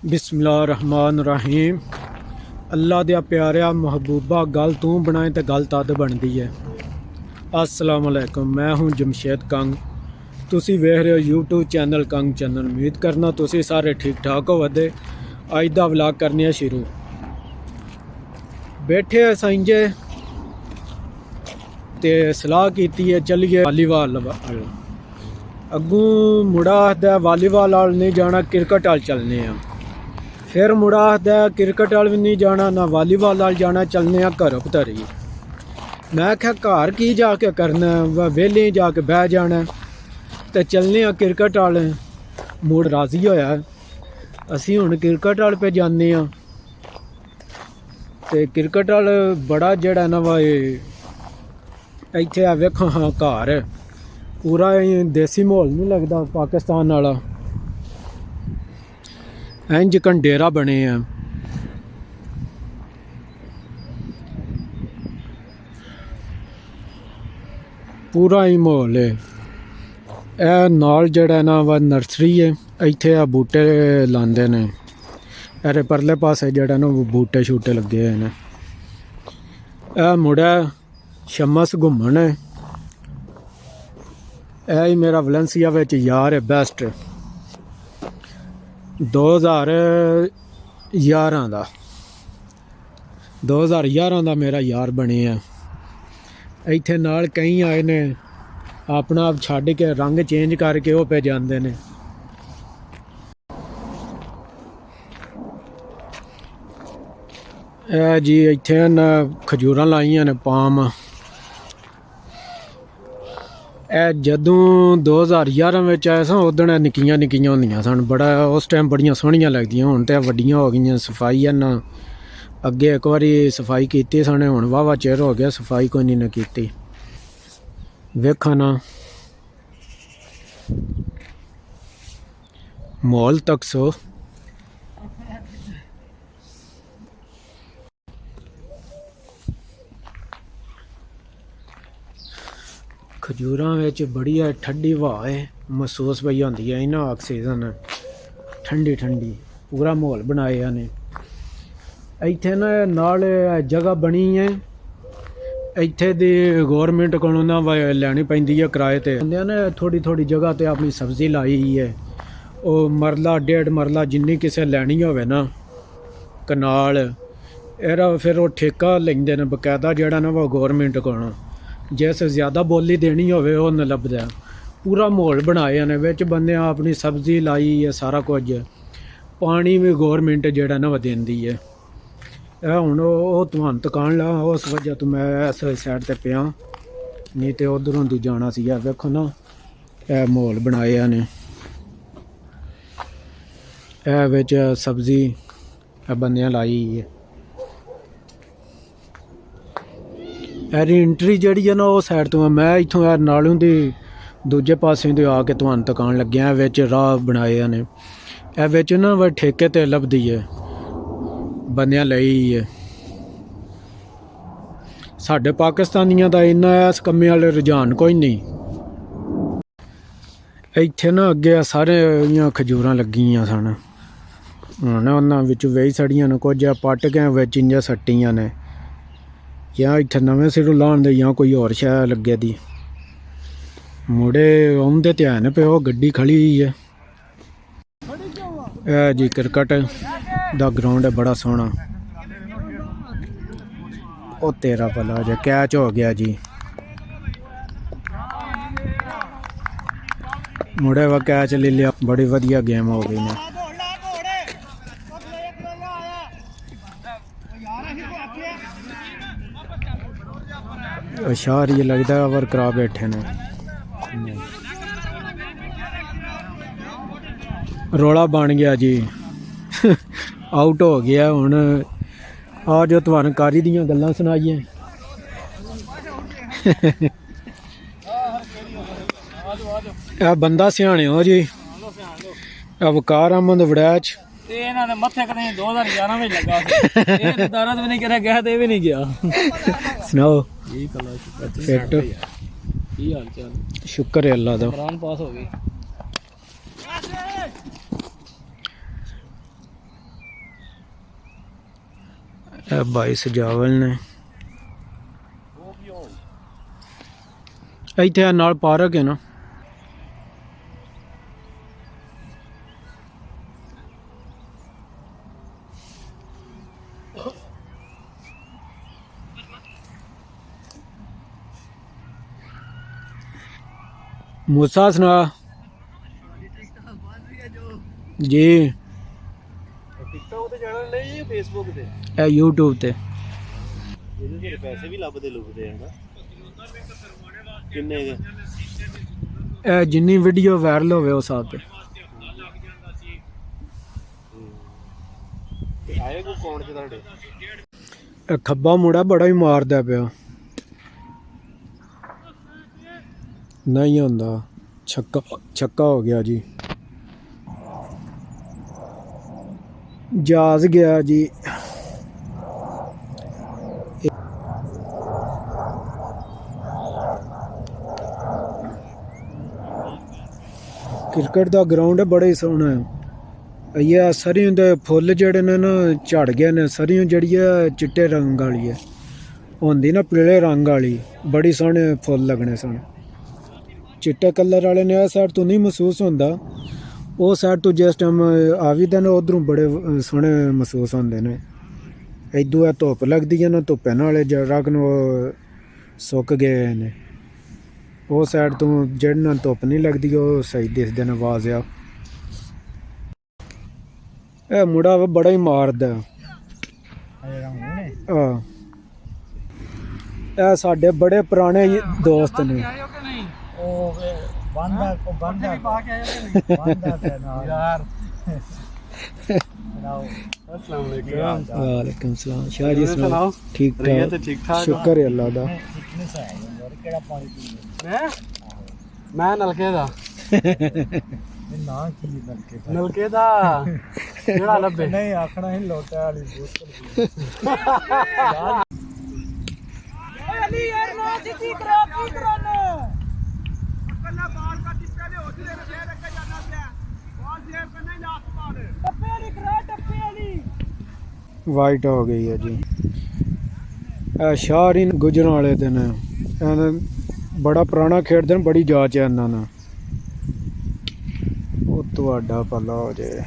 बिस्मिल्लाहिर्रहमानिर्रहीम। अल्लाह दिया प्यारिया महबूबा गल तू बनाए तो गल तद बनती है। अस्सलाम वालेकुम, मैं हूँ जमशेद कंग। तुसी वेख रहे हो यूट्यूब चैनल कंग चैनल। उम्मीद करना तुसी सारे ठीक ठाक होवदे। अज दा व्लॉग करने शुरू। बैठे संजे ते सलाह की है चलिए वालीबाल। अगू मुड़ा आखदा वालीबाल वाल नहीं जाना, क्रिकेट वाल चलने हैं। फिर मुड़ा आखदा क्रिकेट वाल भी नहीं जाना, ना वालीबाल वाल जाना, चलने घर भतरी। मैं आख्या घर की जाके करना, वेले जाके बह जाना, तो चलने क्रिकेट वाल। मूड राजी होया, असी हुण क्रिकेट वाल पे जाने। तो क्रिकेट वाल बड़ा जड़ा ना वा इत्थे वेखो। हाँ घर पूरा देसी माहौल नहीं लगता पाकिस्तान वाला। इंज कंडेरा बने हैं। पूरा ही माहौल है। ए नाल जड़ा ना वा नर्सरी है, इत्थे आ बूटे लांदे ने। अरे परले पासे जड़ा ना वो बूटे शूटे लगे हुए ने। ए मुड़ा शमस घूमन है। यही मेरा वलेंसिया विच यार है बेस्ट। 2011 का मेरा यार बने है। इत्थे नाल कई आए ने, अपना आप छड्ड के रंग चेंज करके वो पे जाते ने। जी इत्थे खजूरां लाइयां ने पाम। जदों 2011 में आए सन उदण निक्कियां निक्कियां होंदियां सन। बड़ा उस टाइम बड़ियां सोहणियां लगदियां। हुण ते वड्डियां हो गईयां। सफाई है ना, अगे एक बारी सफाई की सन, हुण वाहवा चिर हो गया सफाई कोई नहीं की। वेखा ना माहौल तक सो। खजूरां विच बढ़िया ठंडी हवा है महसूस पई होंदी है। इन्हां ऑक्सीजन ठंडी ठंडी पूरा माहौल बनाया ने। इत्थे ना नाल जगह बनी है। इत्थे दी गौरमेंट को ना लैनी पैंदी है किराए ते। बंदियां ने थोड़ी थोड़ी जगह ते अपनी सब्जी लाई है। वो मरला डेढ़ मरला जिन्नी किसे लैनी होवे ना कनाल, एरा फिर वो ठेका लेंदे ने बकायदा जेड़ा ना वो गौरमेंट को। जिस ज़्यादा बोली देनी होवे वो न लभदा। पूरा माहौल बनाया ने। विच बंदे अपनी सब्जी लाई है, सारा कुछ। पानी भी गौरमेंट जेड़ा ना वो देंदी है। हुण वो तुहानूं दुकान ला, उस वजह तो मैं इस साइड ते पिया, नहीं तो उधरों दी जाना सी। वेखो ना ए माहौल बनाया ने। ए विच सब्जी बंदियां लाई है। एरी एंट्री जी है ना वो साइड तो मैं इतों नालों की दूजे पासे तो आके तुहानूं दुकान लग्या। विच राह बनाए ने। ए विच ना व ठेके ते लभदी है, बंदियां लई है। साडे पाकिस्तानियों का इन्ना इस कम्मे वाले रुझान कोई नहीं। इत्थे ना अगे सारे खजूरां लगियां सन। हुण उन्हां विच वेही सड़ियां ने, कुछ पट के विच इंजां सट्टियां ने, या इत्थे नवें सिरों लाण दे या कोई होर शै लग्गे दी। मुड़े आउंदे ते हैन पे, वो गड्डी खड़ी हुई है। ए जी क्रिकेट दा ग्राउंड है बड़ा सोहना। ओ तेरा भला जे कैच हो गया जी। मुड़े व कैच ले लिया। बड़ी वधिया गेम हो गई ने। अशार ये लगता है ओवर करा बैठे ने। रोला बन गया जी। आउट हो गया। हुण आ जो तुहानूं कारी दियां गल्लां सुनाइए। आ बंदा सियाने हो जी। वकार अहमद वड़ैच मथे कदें 2011 में लगा दारा भी नहीं करा गया तो भी नहीं गया। सुनाओ फिट की हाल चाल? शुक्र है अल्लाह दा। पास हो गई। ਇਹ ਬਾਈ ਸਜਾਵਲ ਨੇ। ਇੱਥੇ ਆ ਨਾਲ ਪਾਰਕ ਹੈ ਨਾ। मूसा सुना जी टिकटॉक ਤੇ ਚੈਨਲ ਨਹੀਂ ਫੇਸਬੁੱਕ ਤੇ ਇਹ YouTube ਤੇ ਇਹਦੇ ਤੇ ਪੈਸੇ ਵੀ ਲੱਭਦੇ ਲੁਭਦੇ ਆ ਨਾ ਕਿੰਨੇ ਕੁ? ਇਹ ਜਿੰਨੀ ਵੀਡੀਓ ਵਾਇਰਲ ਹੋਵੇ ਉਸ ਹਿਸਾਬ ਤੇ। ਤੇ ਆਏ ਕੋ ਕੌਣ ਚ ਤੁਹਾਡੇ? ਇਹ ਖੱਬਾ ਮੁੰਡਾ ਬੜਾ ਹੀ ਮਾਰਦਾ ਪਿਆ। ਨਹੀਂ ਹੁੰਦਾ, ਛੱਕਾ ਛੱਕਾ ਹੋ ਗਿਆ ਜੀ। ਜਹਾਜ਼ ਗਿਆ ਜੀ। क्रिकेट ਦਾ ਗਰਾਊਂਡ ਹੈ, ਬੜਾ ਹੀ ਸੋਹਣਾ ਹੈ। ਇਹ ਸਰੀਆਂ ਦੇ ਫੁੱਲ ਜਿਹੜੇ ਨੇ ਨਾ ਝੜ ਗਏ ਨੇ। ਸਰੀਆਂ ਜਿਹੜੀ ਹੈ ਚਿੱਟੇ ਰੰਗ ਵਾਲੀ ਹੈ, ਹੁੰਦੀ ਨਾ ਪੀਲੇ ਰੰਗ ਵਾਲੀ, ਬੜੀ ਸੋਹਣੇ ਫੁੱਲ ਲੱਗਣੇ ਸਨ। ਚਿੱਟੇ ਕਲਰ ਵਾਲੇ ਨੇ। ਇਹ ਸਾਈਡ ਤੋਂ ਨਹੀਂ ਮਹਿਸੂਸ ਹੁੰਦਾ, ਉਹ ਸਾਈਡ ਤੋਂ ਜਿਸ ਟਾਈਮ ਆਵੀਦਾ ਨੇ ਉਧਰੋਂ ਬੜੇ ਸੋਹਣੇ ਮਹਿਸੂਸ ਹੁੰਦੇ ਨੇ। ਇਦੋਂ ਧੁੱਪ ਲੱਗਦੀ ਹੈ ਨਾ, ਧੁੱਪੇ ਨਾਲ ਰਗ ਨੂੰ ਸੁੱਕ ਗਏ ਨੇ। ਉਹ ਸਾਈਡ ਤੋਂ ਜਿਹੜੇ ਨਾਲ ਧੁੱਪ ਨਹੀਂ ਲੱਗਦੀ ਉਹ ਸਹੀ ਦਿਸਦੇ ਨੇ ਵਾਜ਼ਿਆ। ਇਹ ਮੁੰਡਾ ਵਾ ਬੜਾ ਹੀ ਮਾਰਦਾ। ਹਾਂ, ਇਹ ਸਾਡੇ ਬੜੇ ਪੁਰਾਣੇ ਦੋਸਤ ਨੇ। वालेकुम सलाम। शाह जी सुनाओ? ठीक ठाक, शुक्र है अल्लाह दा। ਮੈਂ ਨਲਕੇ ਦਾ ਨਲਕੇ ਦਾ ਜਿਹੜਾ ਲੱਭੇ ਨਹੀਂ ਆਖਣਾ ਹੀ ਲੋਟਾ ਵਾਲੀ ਬੋਤਲ ਅਲੀ ਯਾਰ ਨੋ ਦਿੱਤੀ ਕਰਾ ਕੀ ਕਰਾਣਾ ਕੱਲਾ ਬਾਲ ਕਾ ਟਿੱਪੇ ਦੇ ਹੋਦੀ ਦੇ ਫੇਰ ਰੱਖ ਜਾਣਾ ਪਿਆ ਬਾਲ ਜੇਬ ਕਰਨਾ ਹੀ ਲਾਸਟ ਬਾਲ ਟੱਪੇ ਵਾਲੀ ਕਰਾ ਟੱਪੇ ਵਾਲੀ। ਵਾਈਟ ਹੋ ਗਈ ਹੈ ਜੀ। ਇਹ ਸ਼ਾਹਰੀਨ ਗੁਜਰਾਂ ਵਾਲੇ ਦਿਨ ਇਹਨਾਂ ਬੜਾ ਪੁਰਾਣਾ ਖੇਡਦੇ ਨੇ, ਬੜੀ ਜਾਚ ਹੈ ਇਹਨਾਂ ਨਾਲ। ਉਹ ਤੁਹਾਡਾ ਭਲਾ ਹੋ ਜਾਏ।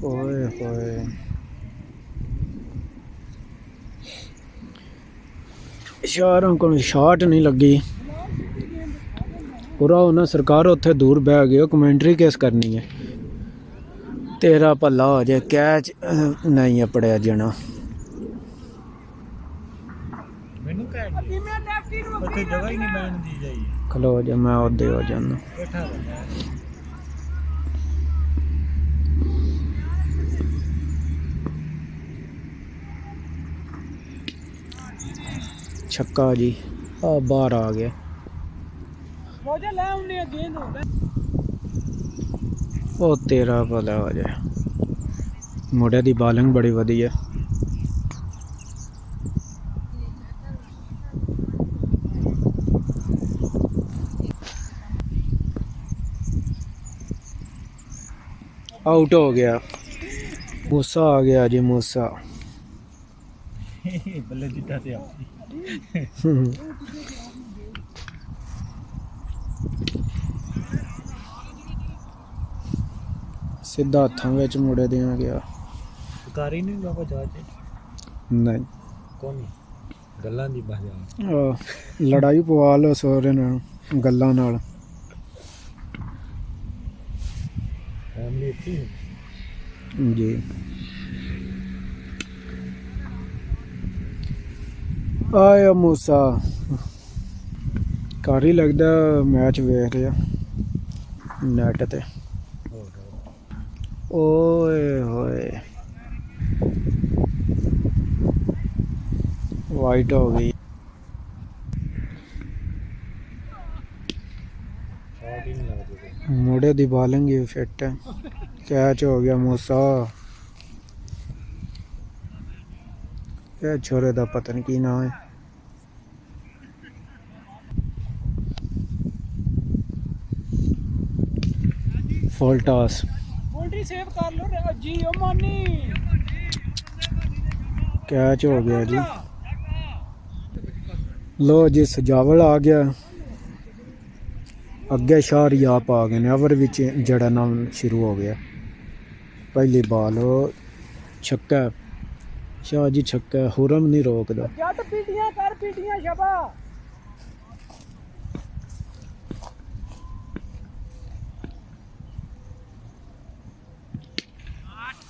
ਓਏ ਹੋਏ, ਸ਼ਾਹਰਾਂ ਕੋਲ ਸ਼ਾਟ ਨਹੀਂ ਲੱਗੀ। ਪੂਰਾ ਉਹਨਾਂ ਸਰਕਾਰ ਉੱਥੇ ਦੂਰ ਬਹਿ ਗਏ, ਕਮੈਂਟਰੀ ਕਿਸ ਕਰਨੀ ਹੈ। तेरा भला हो जाए, कैच नहीं अपड़िया जाना। खलो जा, मैं उदे हो जाना। छक्का जी, बाहर आ गया। ਉਹ ਤੇਰਾ ਭਲਾ ਹੋ ਜਾਏ। ਮੁੰਡੇ ਦੀ ਬਾਲਿੰਗ ਬੜੀ ਵਧੀਆ। ਆਊਟ ਹੋ ਗਿਆ। ਮੂਸਾ ਆ ਗਿਆ ਜੀ, ਮੂਸਾ। ਬੱਲੇ ਜਿੱਤਾ ਤੇ ਆਪਣੀ ਸਿੱਧਾ ਹੱਥਾਂ ਵਿੱਚ ਮੁੰਡੇ ਦੇਣਾ ਗਿਆ। कारी नहीं बाबा जाचे ਨਹੀਂ, कौन ਗੱਲਾਂ ਦੀ ਬਾਜਾ ਲੜਾਈ ਪਵਾ ਲਓ ਸਹੁਰੇ ਨਾਲ ਗੱਲਾਂ ਨਾਲ। ਫੈਮਿਲੀ ਇੱਥੇ ਜੀ ਆਇਆ ਮੂਸਾ ਘਰ ਹੀ ਲੱਗਦਾ ਮੈਚ ਵੇਖ ਰਿਹਾ ਨੈਟ ਤੇ। ਓਏ ਹੋਏ, ਵਾਈਟ ਹੋ ਗਈ। ਮੁੰਡੇ ਦੀ ਬਾਲਿੰਗ ਹੀ ਫਿੱਟ ਹੈ। कैच हो गया मूसा। ये छोरे दा पता नहीं की नाम है। ਫੁੱਲ ਟਾਸ ਬਾਉਂਡਰੀ ਸੇਵ ਕਰ ਲੋ ਜੀ ਓ ਮਾਨੀ ਕੈਚ ਹੋ ਗਿਆ ਜੀ। ਲੋ ਜੀ ਸਜਾਵਲ ਆ ਗਿਆ, ਅੱਗੇ ਸ਼ਾਹਰੀ ਆਪ ਆ ਗਏ ਨੇ, ਓਵਰ ਵਿੱਚ ਜਿਹੜਾ ਨਾਮ ਸ਼ੁਰੂ ਹੋ ਗਿਆ। ਪਹਿਲੀ ਬਾਲ ਛੱਕਾ, ਸ਼ਾਹ ਜੀ ਛੱਕਾ, ਹੁਰਮ ਨਹੀਂ ਰੋਕਦਾ। ਜੱਟ ਪੀਟੀਆਂ ਕਰ ਪੀਟੀਆਂ ਸ਼ਬਾ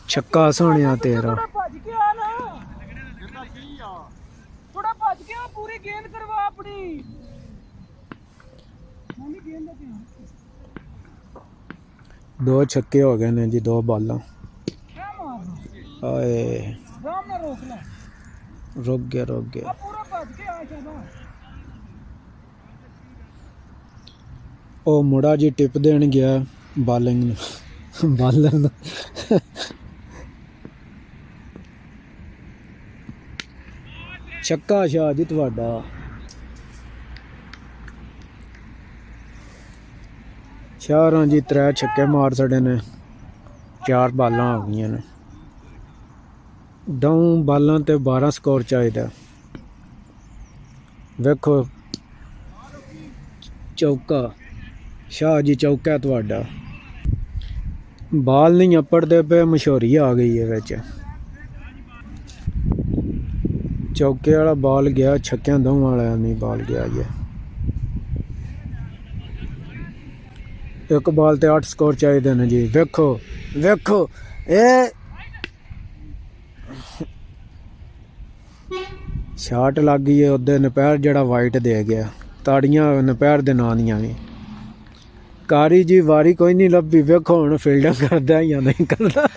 ਛੱਕਾ ਸੋਹਣਿਆ ਤੇਰਾ। ਥੋੜਾ ਭੱਜ ਕੇ ਆ ਨਾ, ਥੋੜਾ ਭੱਜ ਕੇ ਆ, ਪੂਰੀ ਗੇਂਦ ਕਰਵਾ ਆਪਣੀ। ਮਾਨੀ ਗੇਂਦ ਦਾ ਧਿਆਨ 2 ਛੱਕੇ ਹੋ ਗਏ ਨੇ ਜੀ, 2 ਬਾਲਾਂ। ਕਿਆ ਮਾਰਨਾ ਆਏ ਰਾਮ ਨਾਲ ਰੋਕ ਲੈ, ਰੁਕ ਗਿਆ ਆ ਪੂਰਾ ਭੱਜ ਕੇ ਆ ਸ਼ਬਾ। ਉਹ ਮੁੰਡਾ ਜੀ ਟਿਪ ਦੇਣ ਗਿਆ ਬਾਲਿੰਗ ਨੂੰ, ਬਾਲਰ ਨੂੰ। ਛੱਕਾ ਸ਼ਾਹ ਜੀ ਤੁਹਾਡਾ। ਸ਼ਾਹਰਾਂ ਜੀ 3 ਛੱਕੇ ਮਾਰ ਛੱਡੇ ਨੇ, 4 ਬਾਲਾਂ ਆ ਗਈਆਂ ਨੇ। 2 ਬਾਲਾਂ ਤੇ 12 ਸਕੋਰ ਚਾਹੀਦਾ। ਵੇਖੋ ਚੌਕਾ, ਸ਼ਾਹ ਜੀ ਚੌਕਾ ਤੁਹਾਡਾ। ਬਾਲ ਨਹੀਂ ਅੱਪੜਦੇ ਪਏ, ਮਸ਼ਹੂਰੀ ਆ ਗਈ ਹੈ ਵਿੱਚ। ਚੌਕੇ ਵਾਲਾ ਬਾਲ ਗਿਆ, ਛੱਕਿਆਂ ਦੋਵਾਂ ਵਾਲਾ ਨਹੀਂ ਬਾਲ ਗਿਆ ਜੀ। 1 ਬਾਲ ਤੇ 8 ਸਕੋਰ ਚਾਹੀਦੇ ਨੇ ਜੀ। ਵੇਖੋ ਵੇਖੋ ਇਹ ਸ਼ਾਟ ਲੱਗ ਗਈ ਹੈ ਉਹਦੇ, ਨਪੈਰ ਜਿਹੜਾ ਵਾਈਟ ਦੇ ਗਿਆ। ਤਾੜੀਆਂ ਨਪੈਰ ਦੇ ਨਾਂ ਦੀਆਂ ਵੀ। ਕਾਰੀ ਜੀ ਵਾਰੀ ਕੋਈ ਨਹੀਂ ਲੱਭੀ, ਵੇਖੋ ਹੁਣ ਫੀਲਡਿੰਗ ਕਰਦਾ ਜਾਂ ਨਹੀਂ ਕਰਦਾ।